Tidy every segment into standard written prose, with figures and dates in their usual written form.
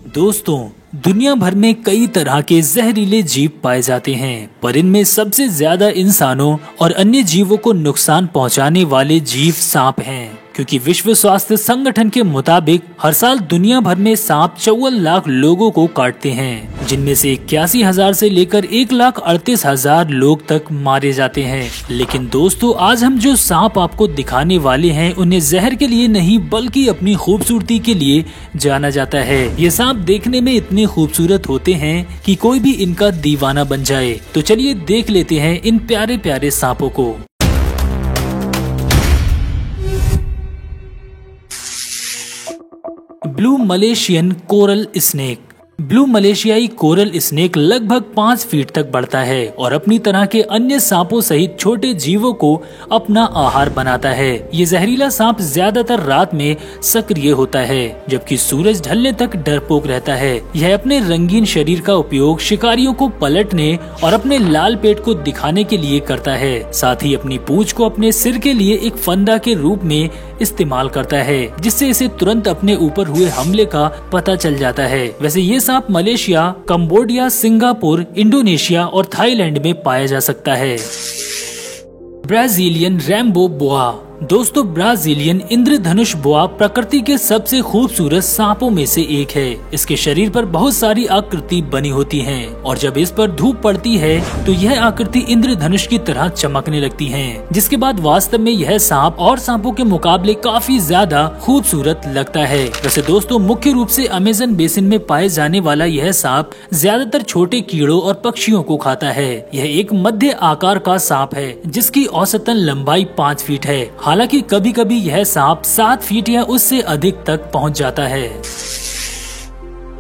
दोस्तों, दुनिया भर में कई तरह के जहरीले जीव पाए जाते हैं, पर इनमें सबसे ज्यादा इंसानों और अन्य जीवों को नुकसान पहुंचाने वाले जीव सांप हैं। क्योंकि विश्व स्वास्थ्य संगठन के मुताबिक हर साल दुनिया भर में सांप 54 लाख लोगों को काटते हैं, जिनमें से 81,000 से लेकर 1,38,000 लोग तक मारे जाते हैं। लेकिन दोस्तों, आज हम जो सांप आपको दिखाने वाले हैं, उन्हें जहर के लिए नहीं बल्कि अपनी खूबसूरती के लिए जाना जाता है। ये सांप देखने में इतने खूबसूरत होते हैं कि कोई भी इनका दीवाना बन जाए। तो चलिए देख लेते हैं इन प्यारे प्यारे सांपों को। Blue Malaysian coral snake. Blue मलेशियाई कोरल स्नेक लगभग 5 फीट तक बढ़ता है और अपनी तरह के अन्य सांपों सहित छोटे जीवों को अपना आहार बनाता है। ये जहरीला सांप ज्यादातर रात में सक्रिय होता है, जबकि सूरज ढलने तक डरपोक रहता है। यह अपने रंगीन शरीर का उपयोग शिकारियों को पलटने और अपने लाल पेट को दिखाने के लिए करता है। साथ ही अपनी पूंछ को अपने सिर के लिए एक फंदा के रूप में इस्तेमाल करता है, जिससे इसे तुरंत अपने ऊपर हुए हमले का पता चल जाता है। वैसे ये सांप मलेशिया, कंबोडिया, सिंगापुर, इंडोनेशिया और थाईलैंड में पाया जा सकता है। ब्राजीलियन रैम्बो बोआ। दोस्तों, ब्राजीलियन इंद्रधनुष बोआ प्रकृति के सबसे खूबसूरत सांपों में से एक है। इसके शरीर पर बहुत सारी आकृति बनी होती हैं और जब इस पर धूप पड़ती है तो यह आकृति इंद्रधनुष की तरह चमकने लगती हैं, जिसके बाद वास्तव में यह सांप और सांपों के मुकाबले काफी ज्यादा खूबसूरत लगता है। वैसे दोस्तों, मुख्य रूप से अमेज़न बेसिन में पाए जाने वाला यह सांप ज्यादातर छोटे कीड़ों और पक्षियों को खाता है। यह एक मध्य आकार का सांप है जिसकी औसतन लंबाई 5 फीट है। हालांकि कभी कभी यह सांप 7 फीट या उससे अधिक तक पहुंच जाता है।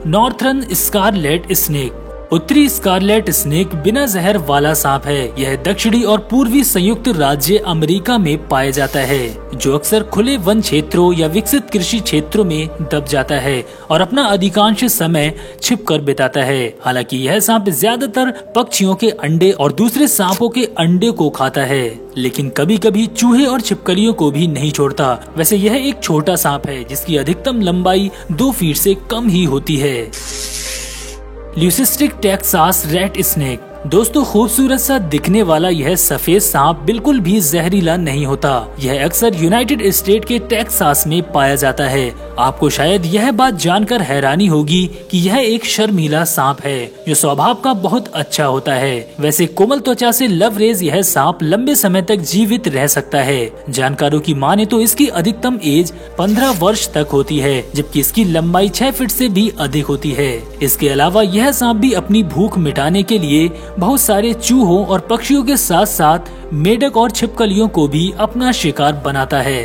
Northern scarlet snake. उत्तरी स्कारलेट स्नेक बिना जहर वाला सांप है। यह दक्षिणी और पूर्वी संयुक्त राज्य अमेरिका में पाया जाता है, जो अक्सर खुले वन क्षेत्रों या विकसित कृषि क्षेत्रों में दब जाता है और अपना अधिकांश समय छिपकर बिताता है। हालांकि यह सांप ज्यादातर पक्षियों के अंडे और दूसरे सांपों के अंडे को खाता है, लेकिन कभी कभी चूहे और छिपकलियों को भी नहीं छोड़ता। वैसे यह एक छोटा सांप है जिसकी अधिकतम लंबाई 2 फीट से कम ही होती है। Leucistic Texas rate snake. दोस्तों, खूबसूरत सा दिखने वाला यह सफेद सांप बिल्कुल भी जहरीला नहीं होता। यह अक्सर यूनाइटेड स्टेट के टेक्सास में पाया जाता है। आपको शायद यह बात जानकर हैरानी होगी कि यह एक शर्मीला सांप है जो स्वभाव का बहुत अच्छा होता है। वैसे कोमल त्वचा से लवरेज यह सांप लंबे समय तक जीवित रह सकता है। जानकारों की माने तो इसकी अधिकतम एज 15 वर्ष तक होती है, जबकि इसकी लंबाई 6 फीट से भी अधिक होती है। इसके अलावा यह सांप भी अपनी भूख मिटाने के लिए बहुत सारे चूहों और पक्षियों के साथ साथ मेढक और छिपकलियों को भी अपना शिकार बनाता है।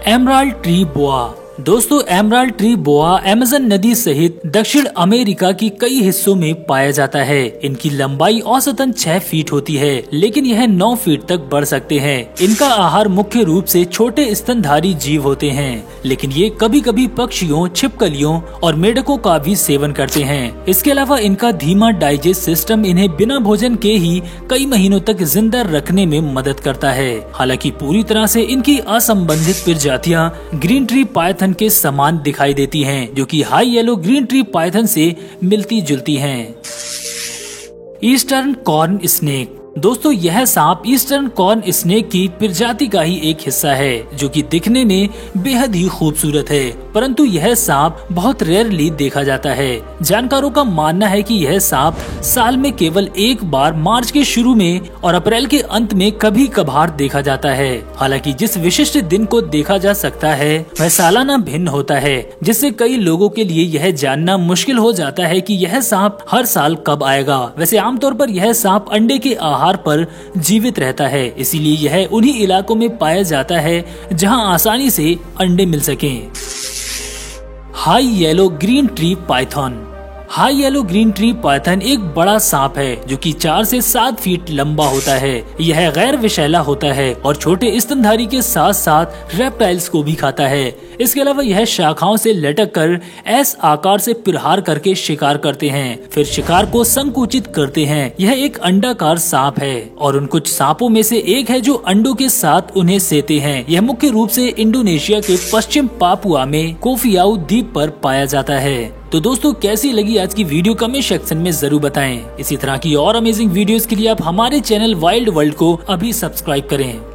एमराल्ड ट्री बोआ। दोस्तों, एमराल्ड ट्री बोआ अमेज़न नदी सहित दक्षिण अमेरिका की कई हिस्सों में पाया जाता है। इनकी लंबाई औसतन 6 फीट होती है, लेकिन यह 9 फीट तक बढ़ सकते हैं। इनका आहार मुख्य रूप से छोटे स्तनधारी जीव होते हैं, लेकिन ये कभी कभी पक्षियों, छिपकलियों और मेढकों का भी सेवन करते हैं। इसके अलावा इनका धीमा डाइजेस्ट सिस्टम इन्हें बिना भोजन के ही कई महीनों तक जिंदा रखने में मदद करता है। हालांकि पूरी तरह से इनकी असंबंधित प्रजातियां ग्रीन ट्री पाइथन के समान दिखाई देती हैं, जो कि high yellow green tree Python से मिलती जुलती हैं। Eastern corn snake. दोस्तों, यह सांप ईस्टर्न कॉर्न स्नेक की प्रजाति का ही एक हिस्सा है, जो कि दिखने में बेहद ही खूबसूरत है, परंतु यह सांप बहुत रेयरली देखा जाता है। जानकारों का मानना है कि यह सांप साल में केवल एक बार मार्च के शुरू में और अप्रैल के अंत में कभी कभार देखा जाता है। हालांकि जिस विशिष्ट दिन को देखा जा सकता है वह सालाना भिन्न होता है, जिससे कई लोगों के लिए यह जानना मुश्किल हो जाता है कि यह सांप हर साल कब आएगा। वैसे आमतौर पर यह सांप अंडे के आहार पर जीवित रहता है, इसीलिए यह उन्हीं इलाकों में पाया जाता है जहां आसानी से अंडे मिल सकें। High yellow green tree Python. High yellow green tree Python एक बड़ा सांप है जो कि 4 से 7 फीट लंबा होता है। यह गैर विषैला होता है और छोटे स्तनधारी के साथ साथ रेप्टाइल्स को भी खाता है। इसके अलावा यह शाखाओं से लटक कर एस आकार से प्रहार करके शिकार करते हैं, फिर शिकार को संकुचित करते हैं। यह एक अंडाकार सांप है और उन कुछ सांपों में से एक है जो अंडों के साथ उन्हें सेते हैं। यह मुख्य रूप से इंडोनेशिया के पश्चिम पापुआ में कोफियाऊ द्वीप पर पाया जाता है। तो दोस्तों, कैसी लगी आज की वीडियो कमेंट सेक्शन में जरूर बताएं। इसी तरह की और अमेजिंग वीडियोस के लिए आप हमारे चैनल वाइल्ड वर्ल्ड को अभी सब्सक्राइब करें।